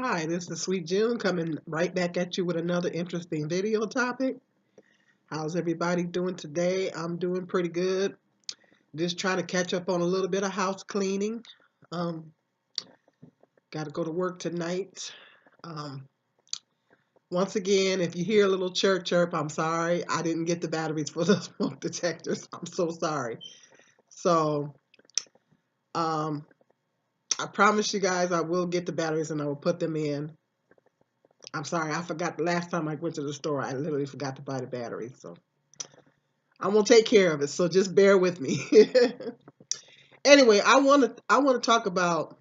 Hi, this is Sweet June coming right back at you with another interesting video topic. How's everybody doing today? I'm doing pretty good. Just trying to catch up on a little bit of house cleaning. Um, Got to go to work tonight. Um, Once again, if you hear a little chirp chirp, I'm sorry. I didn't get the batteries for the smoke detectors. I'm so sorry. So, um, I promise you guys I will get the batteries and I will put them in. I'm sorry, I forgot the last time I went to the store. I literally forgot to buy the batteries. So I'm gonna take care of it. So just bear with me. Anyway, I want to talk about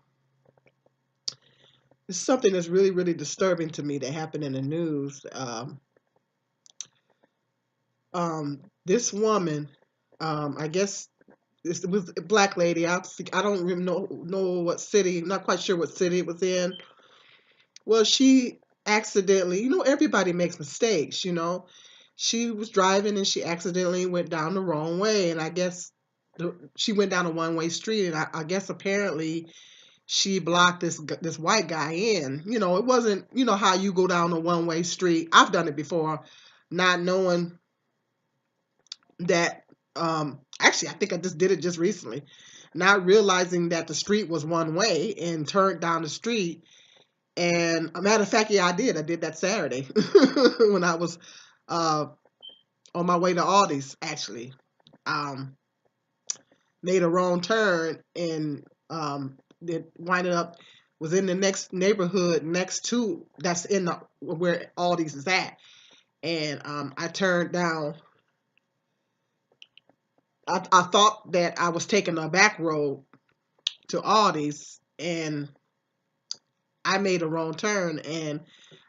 something that's really disturbing to me that happened in the news. This woman, I guess it was a black lady. I don't even know what city. Not quite sure what city it was in. Well, she accidentally, everybody makes mistakes. She was driving and she accidentally went down the wrong way, and I guess she went down a one-way street, and I guess apparently she blocked this white guy in. It wasn't, how you go down a one-way street. I've done it before, not knowing that. Actually, I think I just did it just recently, not realizing that the street was one way and turned down the street. And a matter of fact, yeah, I did. I did that Saturday when I was uh, on my way to Aldi's. Actually, um, made a wrong turn and it winded up was in the next neighborhood next to that's in the where Aldi's is at, and I turned down. I thought that I was taking a back road to Aldi's, and I made a wrong turn, and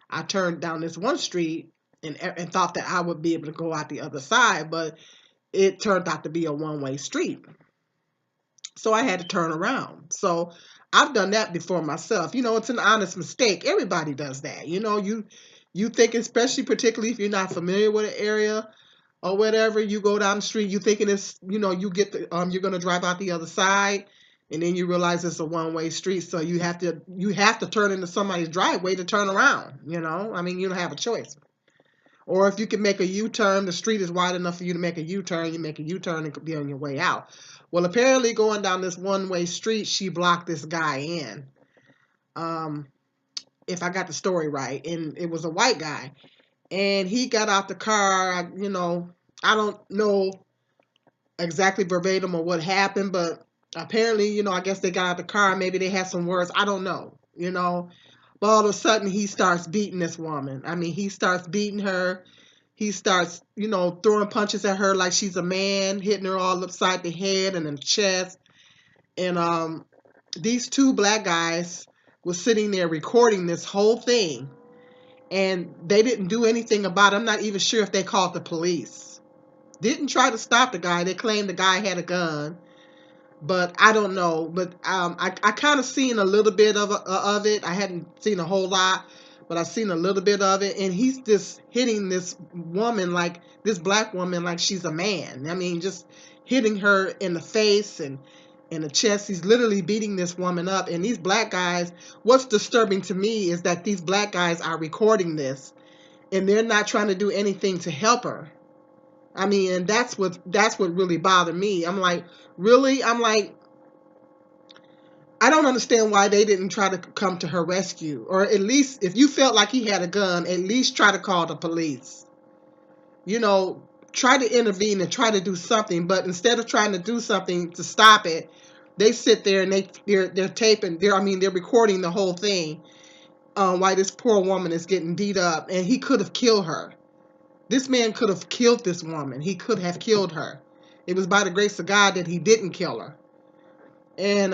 I turned down this one street and thought that I would be able to go out the other side, but it turned out to be a one-way street. So I had to turn around. So I've done that before myself. It's an honest mistake. Everybody does that. You think, especially particularly if you're not familiar with an area or whatever, you go down the street, you thinking it's, you're gonna drive out the other side, and then you realize it's a one-way street. So you have to turn into somebody's driveway to turn around. I mean, you don't have a choice. Or if you can make a U-turn, the street is wide enough for you to make a U-turn, you make a U-turn and could be on your way out. Well, apparently going down this one-way street, she blocked this guy in. Um, if I got the story right, and it was a white guy, and he got out the car. I don't know exactly verbatim or what happened, but apparently, I guess they got out the car. Maybe they had some words. I don't know. But all of a sudden, he starts beating this woman. I mean, he starts beating her. He starts, throwing punches at her like she's a man, hitting her all upside the head and in the chest. And these two black guys were sitting there recording this whole thing, and they didn't do anything about it. I'm not even sure if they called the police. Didn't try to stop the guy. They claimed the guy had a gun, but I don't know. But I kind of seen a little bit of it. I hadn't seen a whole lot, but I've seen a little bit of it. And he's just hitting this woman, like this black woman, like she's a man. I mean, just hitting her in the face and in the chest. He's literally beating this woman up. And these black guys, what's disturbing to me is that these black guys are recording this, and they're not trying to do anything to help her. I mean, and that's what really bothered me. I'm like, really? I'm like, I don't understand why they didn't try to come to her rescue, or at least if you felt like he had a gun, at least try to call the police. You know, try to intervene and try to do something. But instead of trying to do something to stop it, they sit there and they're taping. They're recording the whole thing. While this poor woman is getting beat up, and he could have killed her. This man could have killed this woman. He could have killed her. It was by the grace of God that he didn't kill her. And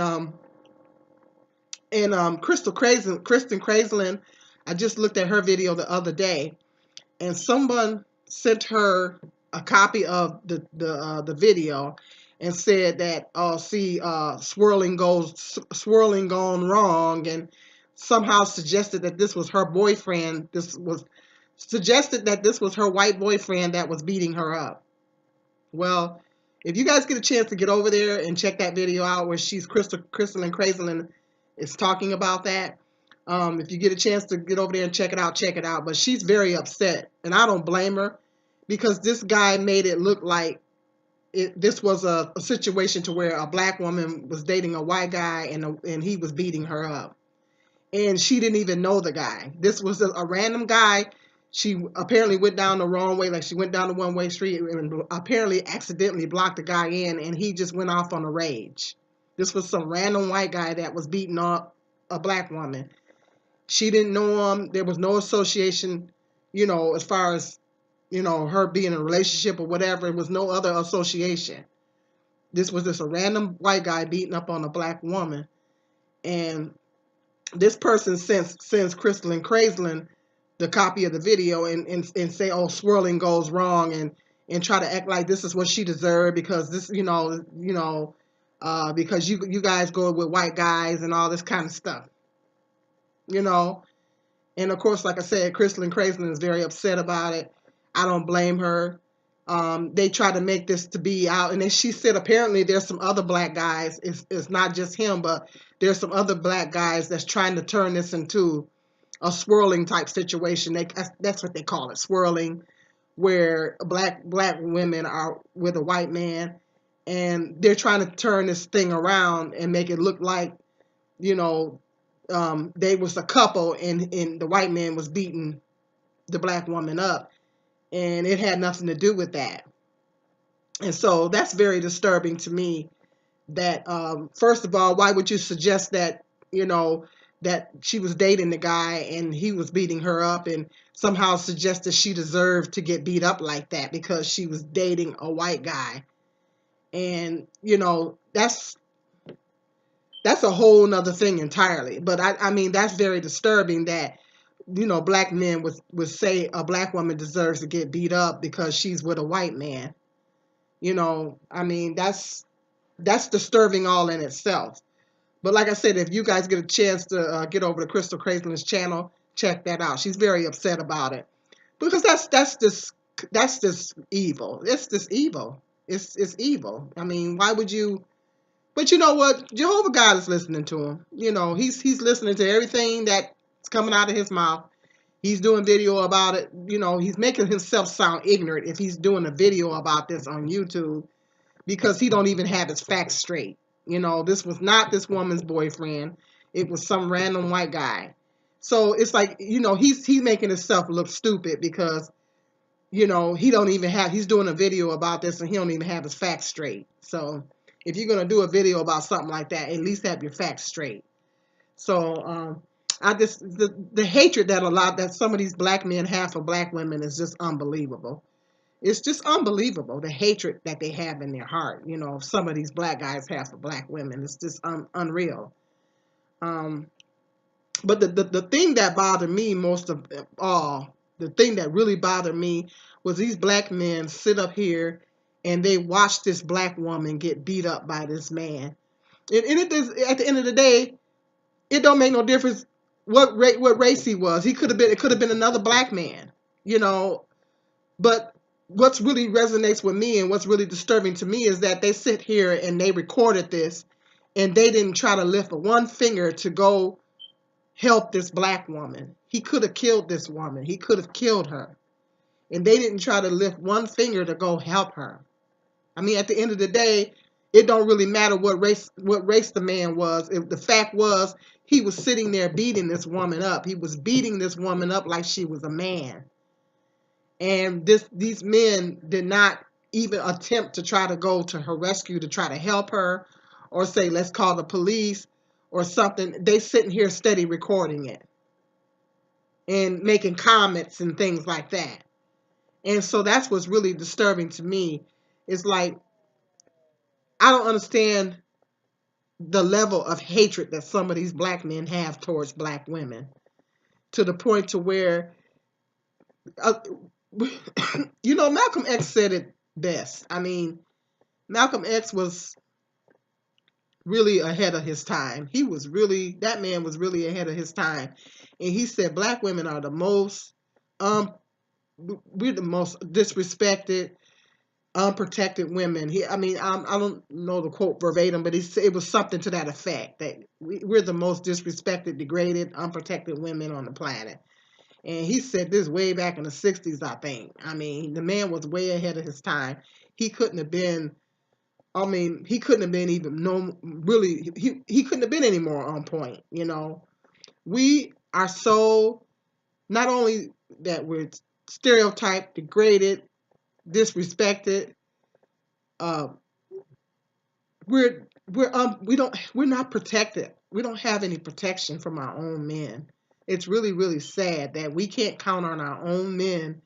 Kristen Crazelin, I just looked at her video the other day, and someone sent her a copy of the video and said that, oh, see, swirling gone wrong, and somehow suggested that this was her boyfriend. This was suggested that this was her white boyfriend that was beating her up. Well, if you guys get a chance to get over there and check that video out where Crystal and Crazelin is talking about that, If you get a chance to get over there and check it out, check it out. But she's very upset, and I don't blame her, because this guy made it look like this was a situation to where a black woman was dating a white guy, and he was beating her up, and she didn't even know the guy. This was a random guy. She apparently went down the wrong way, like she went down the one-way street and apparently accidentally blocked the guy in, and he just went off on a rage. This was some random white guy that was beating up a black woman. She didn't know him. There was no association, as far as, her being in a relationship or whatever. It was no other association. This was just a random white guy beating up on a black woman. And this person sends Crystal and Crazelin the copy of the video and say, oh, swirling goes wrong, and try to act like this is what she deserved because this, because you guys go with white guys and all this kind of stuff, And of course, like I said, Crystal and Crazelin is very upset about it. I don't blame her. They try to make this to be out, and then she said apparently there's some other black guys. It's not just him, but there's some other black guys that's trying to turn this into a swirling type situation. That's what they call it, swirling, where black women are with a white man, and they're trying to turn this thing around and make it look like, they was a couple, and the white man was beating the black woman up, and it had nothing to do with that. And so that's very disturbing to me. That first of all, why would you suggest that, that she was dating the guy and he was beating her up, and somehow suggest that she deserved to get beat up like that because she was dating a white guy? And that's a whole nother thing entirely. But I mean, that's very disturbing that, black men would say a black woman deserves to get beat up because she's with a white man. I mean, that's disturbing all in itself. But like I said, if you guys get a chance to get over to Crystal Crazelin's channel, check that out. She's very upset about it because that's just evil. It's just evil. It's evil. I mean, why would you? But you know what? Jehovah God is listening to him. He's listening to everything that's coming out of his mouth. He's doing video about it. He's making himself sound ignorant if he's doing a video about this on YouTube, because he don't even have his facts straight. This was not this woman's boyfriend. It was some random white guy. So it's like, he's making himself look stupid because, he don't even have, he's doing a video about this and he don't even have his facts straight. So if you're going to do a video about something like that, at least have your facts straight. So, the hatred that some of these black men have for black women is just unbelievable. It's just unbelievable, the hatred that they have in their heart. Some of these black guys have for black women. It's just unreal. But the thing that bothered me most of all, the thing that really bothered me, was these black men sit up here and they watch this black woman get beat up by this man. And it does, at the end of the day, it don't make no difference what race he was. It could have been another black man, But what's really resonates with me and what's really disturbing to me is that they sit here and they recorded this, and they didn't try to lift one finger to go help this black woman. He could have killed this woman. He could have killed her. And they didn't try to lift one finger to go help her. I mean, at the end of the day, it don't really matter what race the man was. If the fact was, he was sitting there beating this woman up. He was beating this woman up like she was a man. And these men did not even attempt to try to go to her rescue, to try to help her, or say, let's call the police or something. They sitting here steady recording it and making comments and things like that. And so that's what's really disturbing to me. It's like, I don't understand the level of hatred that some of these black men have towards black women, to the point to where, Malcolm X said it best. I mean, Malcolm X was really ahead of his time. That man was really ahead of his time. And he said black women are we're the most disrespected, unprotected women. I don't know the quote verbatim, but it was something to that effect, that we're the most disrespected, degraded, unprotected women on the planet. And he said this way back in the 60s, I think. I mean, the man was way ahead of his time. He couldn't have been, he couldn't have been even, no, really, he couldn't have been any more on point, you know. We are so, not only that we're stereotyped, degraded, disrespected, uh, we're not protected. We don't have any protection from our own men. It's really, really sad that we can't count on our own men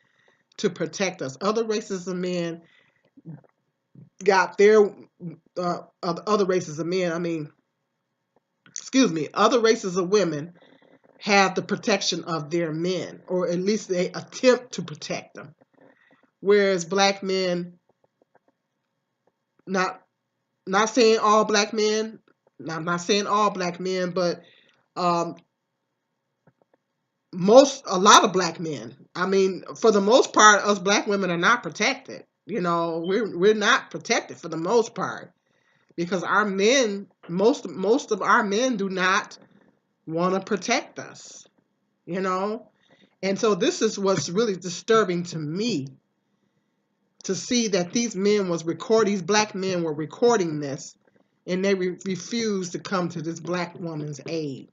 to protect us. Other races of men got their other races of men. Other races of women have the protection of their men, or at least they attempt to protect them. Whereas black men, not saying all black men, I'm not saying all black men, but um, a lot of black men. I mean, for the most part, us black women are not protected. You know, we're not protected for the most part, because our men, most of our men do not want to protect us. You know, and so this is what's really disturbing to me, to see that these black men were recording this, and they refused to come to this black woman's aid.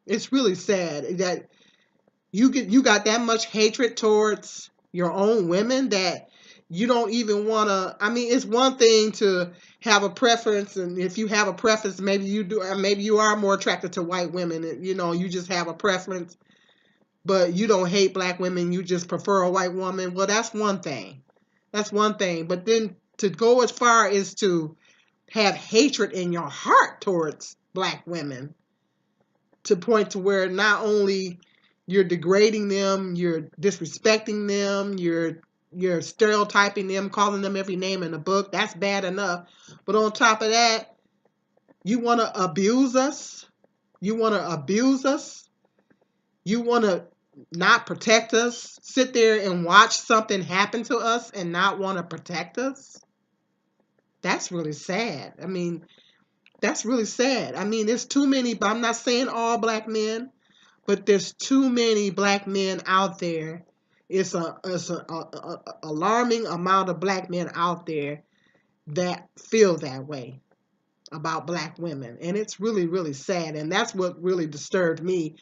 It's really sad that you got that much hatred towards your own women that you don't even want to. I mean, it's one thing to have a preference, and if you have a preference, maybe you do, maybe you are more attracted to white women. You know, you just have a preference, but you don't hate black women. You just prefer a white woman. Well, that's one thing. That's one thing. But then to go as far as to have hatred in your heart towards black women, to point to where not only you're degrading them, you're disrespecting them, you're stereotyping them, calling them every name in the book. That's bad enough. But on top of that, you want to abuse us. You want to abuse us. You want to not protect us. Sit there and watch something happen to us and not want to protect us. That's really sad. I mean, that's really sad. I mean, there's too many, but I'm not saying all black men, but there's too many black men out there. It's a alarming amount of black men out there that feel that way about black women, and it's really, really sad. And that's what really disturbed me.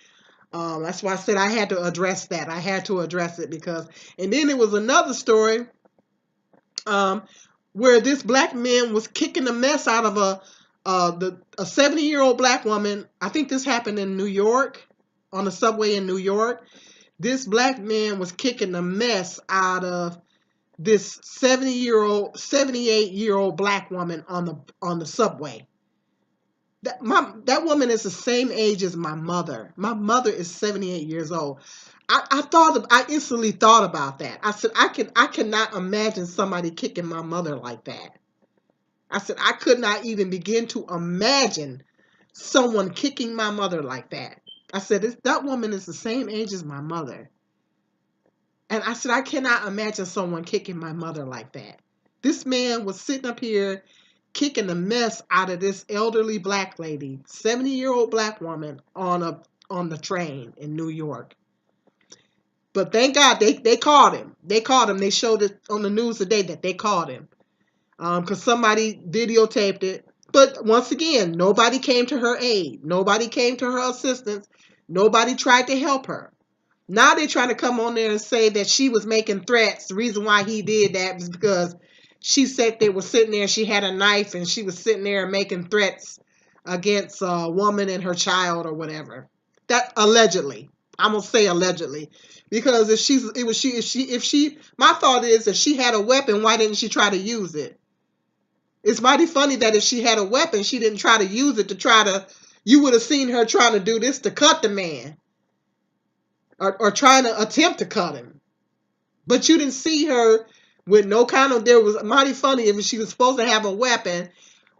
That's why I said I had to address that. I had to address it because, and then it was another story where this black man was kicking the mess out of a 70-year-old black woman. I think this happened in New York, on the subway in New York. This black man was kicking the mess out of this 78-year-old black woman on the subway. That woman is the same age as my mother. My mother is 78 years old. I instantly thought about that. I said, I cannot imagine somebody kicking my mother like that. I said, I could not even begin to imagine someone kicking my mother like that. I said, that woman is the same age as my mother. And I said, I cannot imagine someone kicking my mother like that. This man was sitting up here kicking the mess out of this elderly black lady, 70-year-old black woman on the train in New York. But thank God they caught him. They caught him. They showed it on the news today that they caught him. Because somebody videotaped it. But once again, nobody came to her aid. Nobody came to her assistance. Nobody tried to help her. Now they're trying to come on there and say that she was making threats. The reason why he did that was because she said they were sitting there, she had a knife, and she was sitting there making threats against a woman and her child or whatever. That allegedly. I'm going to say allegedly. Because if she, my thought is, if she had a weapon, why didn't she try to use it? It's mighty funny that if she had a weapon, she didn't try to use it you would have seen her trying to do this to cut the man. Or trying to attempt to cut him. But you didn't see her with no kind of, there was mighty funny, if she was supposed to have a weapon,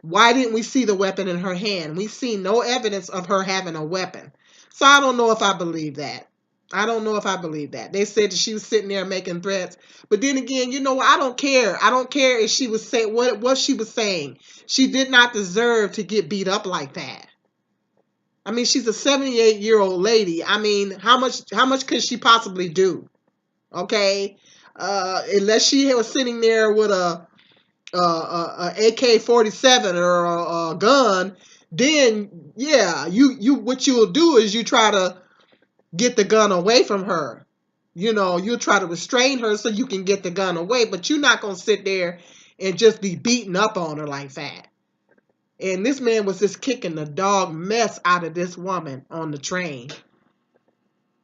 why didn't we see the weapon in her hand? We see no evidence of her having a weapon. So I don't know if I believe that. I don't know if I believe that. They said that she was sitting there making threats. But then again, you know, I don't care. I don't care if she was saying what she was saying. She did not deserve to get beat up like that. I mean, she's a 78-year-old lady. I mean, how much could she possibly do? Okay? Unless she was sitting there with a AK-47 or a gun, then yeah, you what you'll do is you try to get the gun away from her. You know, you'll try to restrain her so you can get the gun away, but you're not going to sit there and just be beating up on her like that. And this man was just kicking the dog mess out of this woman on the train.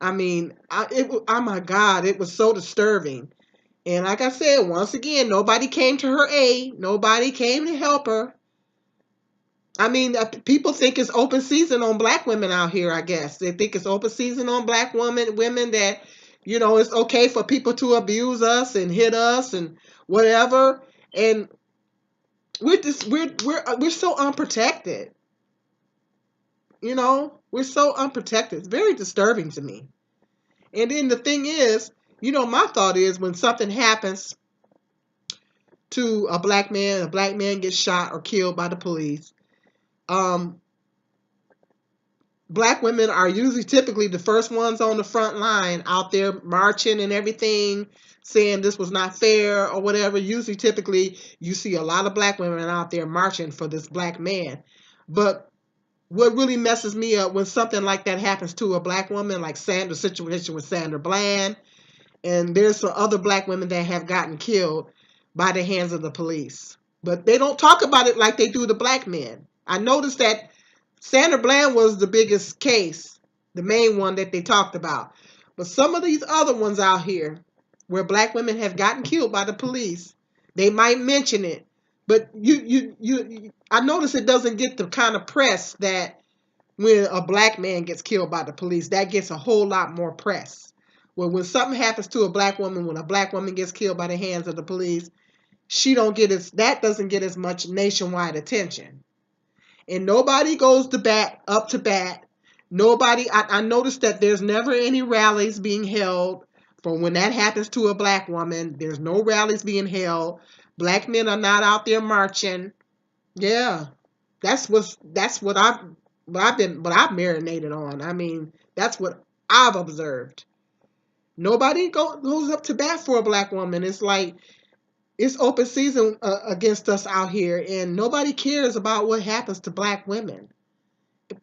I mean, oh my God, it was so disturbing. And like I said, once again, nobody came to her aid. Nobody came to help her. I mean, people think it's open season on black women out here, I guess. They think it's open season on black women that, you know, it's okay for people to abuse us and hit us and whatever. And we're so unprotected. You know, we're so unprotected. It's very disturbing to me. And then the thing is, you know, my thought is when something happens to a black man gets shot or killed by the police, um, black women are usually typically the first ones on the front line out there marching and everything, saying this was not fair or whatever. Usually, typically, you see a lot of black women out there marching for this black man. But what really messes me up when something like that happens to a black woman, like Sandra's situation with Sandra Bland, and there's some other black women that have gotten killed by the hands of the police. But they don't talk about it like they do the black men. I noticed that Sandra Bland was the biggest case, the main one that they talked about. But some of these other ones out here where black women have gotten killed by the police, they might mention it. But I notice it doesn't get the kind of press that when a black man gets killed by the police, that gets a whole lot more press. Well, when something happens to a black woman, when a black woman gets killed by the hands of the police, that doesn't get as much nationwide attention. And nobody goes to bat up to bat. Nobody. I noticed that there's never any rallies being held for when that happens to a black woman. There's no rallies being held. Black men are not out there marching. Yeah, that's what I've marinated on. I mean, that's what I've observed. Nobody goes up to bat for a black woman. It's like it's open season against us out here, and nobody cares about what happens to black women,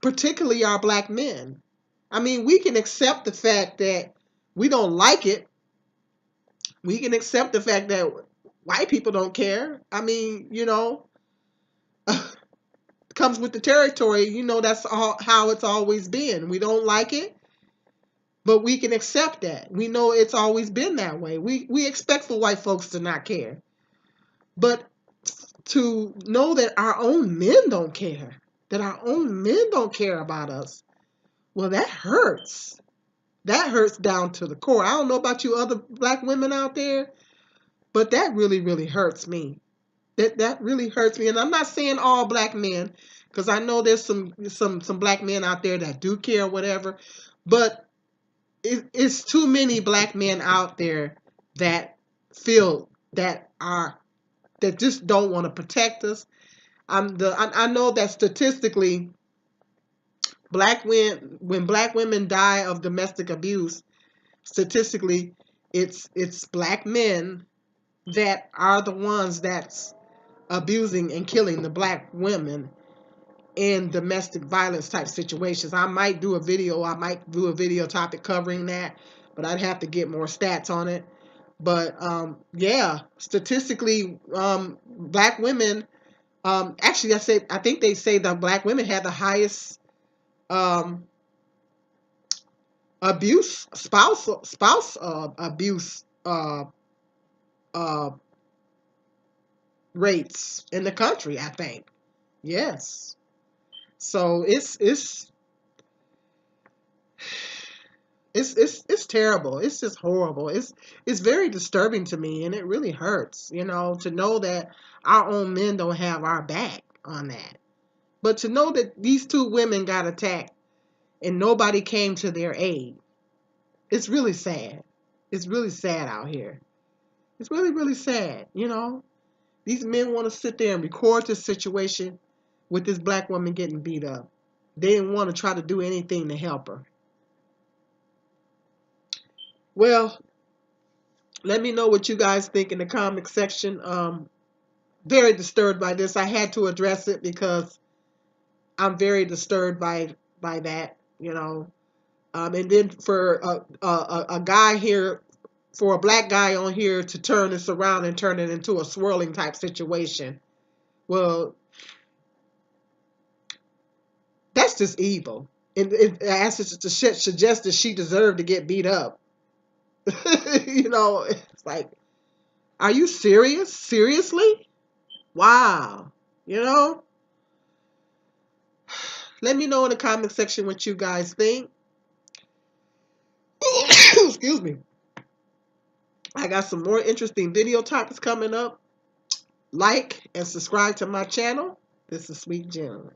particularly our black men. I mean, we can accept the fact that we don't like it. We can accept the fact that white people don't care. I mean, you know, comes with the territory. You know, that's how it's always been. We don't like it, but we can accept that. We know it's always been that way. We expect for white folks to not care. But to know that our own men don't care, that our own men don't care about us, well, that hurts. That hurts down to the core. I don't know about you other black women out there, but that really, really hurts me. That really hurts me. And I'm not saying all black men, because I know there's some black men out there that do care, whatever. But it's too many black men out there that feel that just don't want to protect us. I know that statistically, when black women die of domestic abuse, statistically, it's black men that are the ones that's abusing and killing the black women in domestic violence type situations. I might do a video topic covering that, but I'd have to get more stats on it. But yeah, statistically, black women, actually, I think they say that black women have the highest um, spouse abuse uh, rates in the country. I think, yes. So it's terrible. It's just horrible. It's very disturbing to me, and it really hurts, you know, to know that our own men don't have our back on that. But to know that these two women got attacked and nobody came to their aid. It's really sad. It's really sad out here. It's really, really sad, you know. These men want to sit there and record this situation with this black woman getting beat up. They didn't want to try to do anything to help her. Well, let me know what you guys think in the comment section. Very disturbed by this. I had to address it because I'm very disturbed by that, you know. And then for a guy here, for a black guy on here to turn this around and turn it into a swirling type situation, well, that's just evil. And it asks to suggest that she deserved to get beat up. You know, it's like, are you serious? Seriously? Wow. You know, let me know in the comment section what you guys think. Excuse me. I got some more interesting video topics coming up. Like and subscribe to my channel. This is Sweet Jen.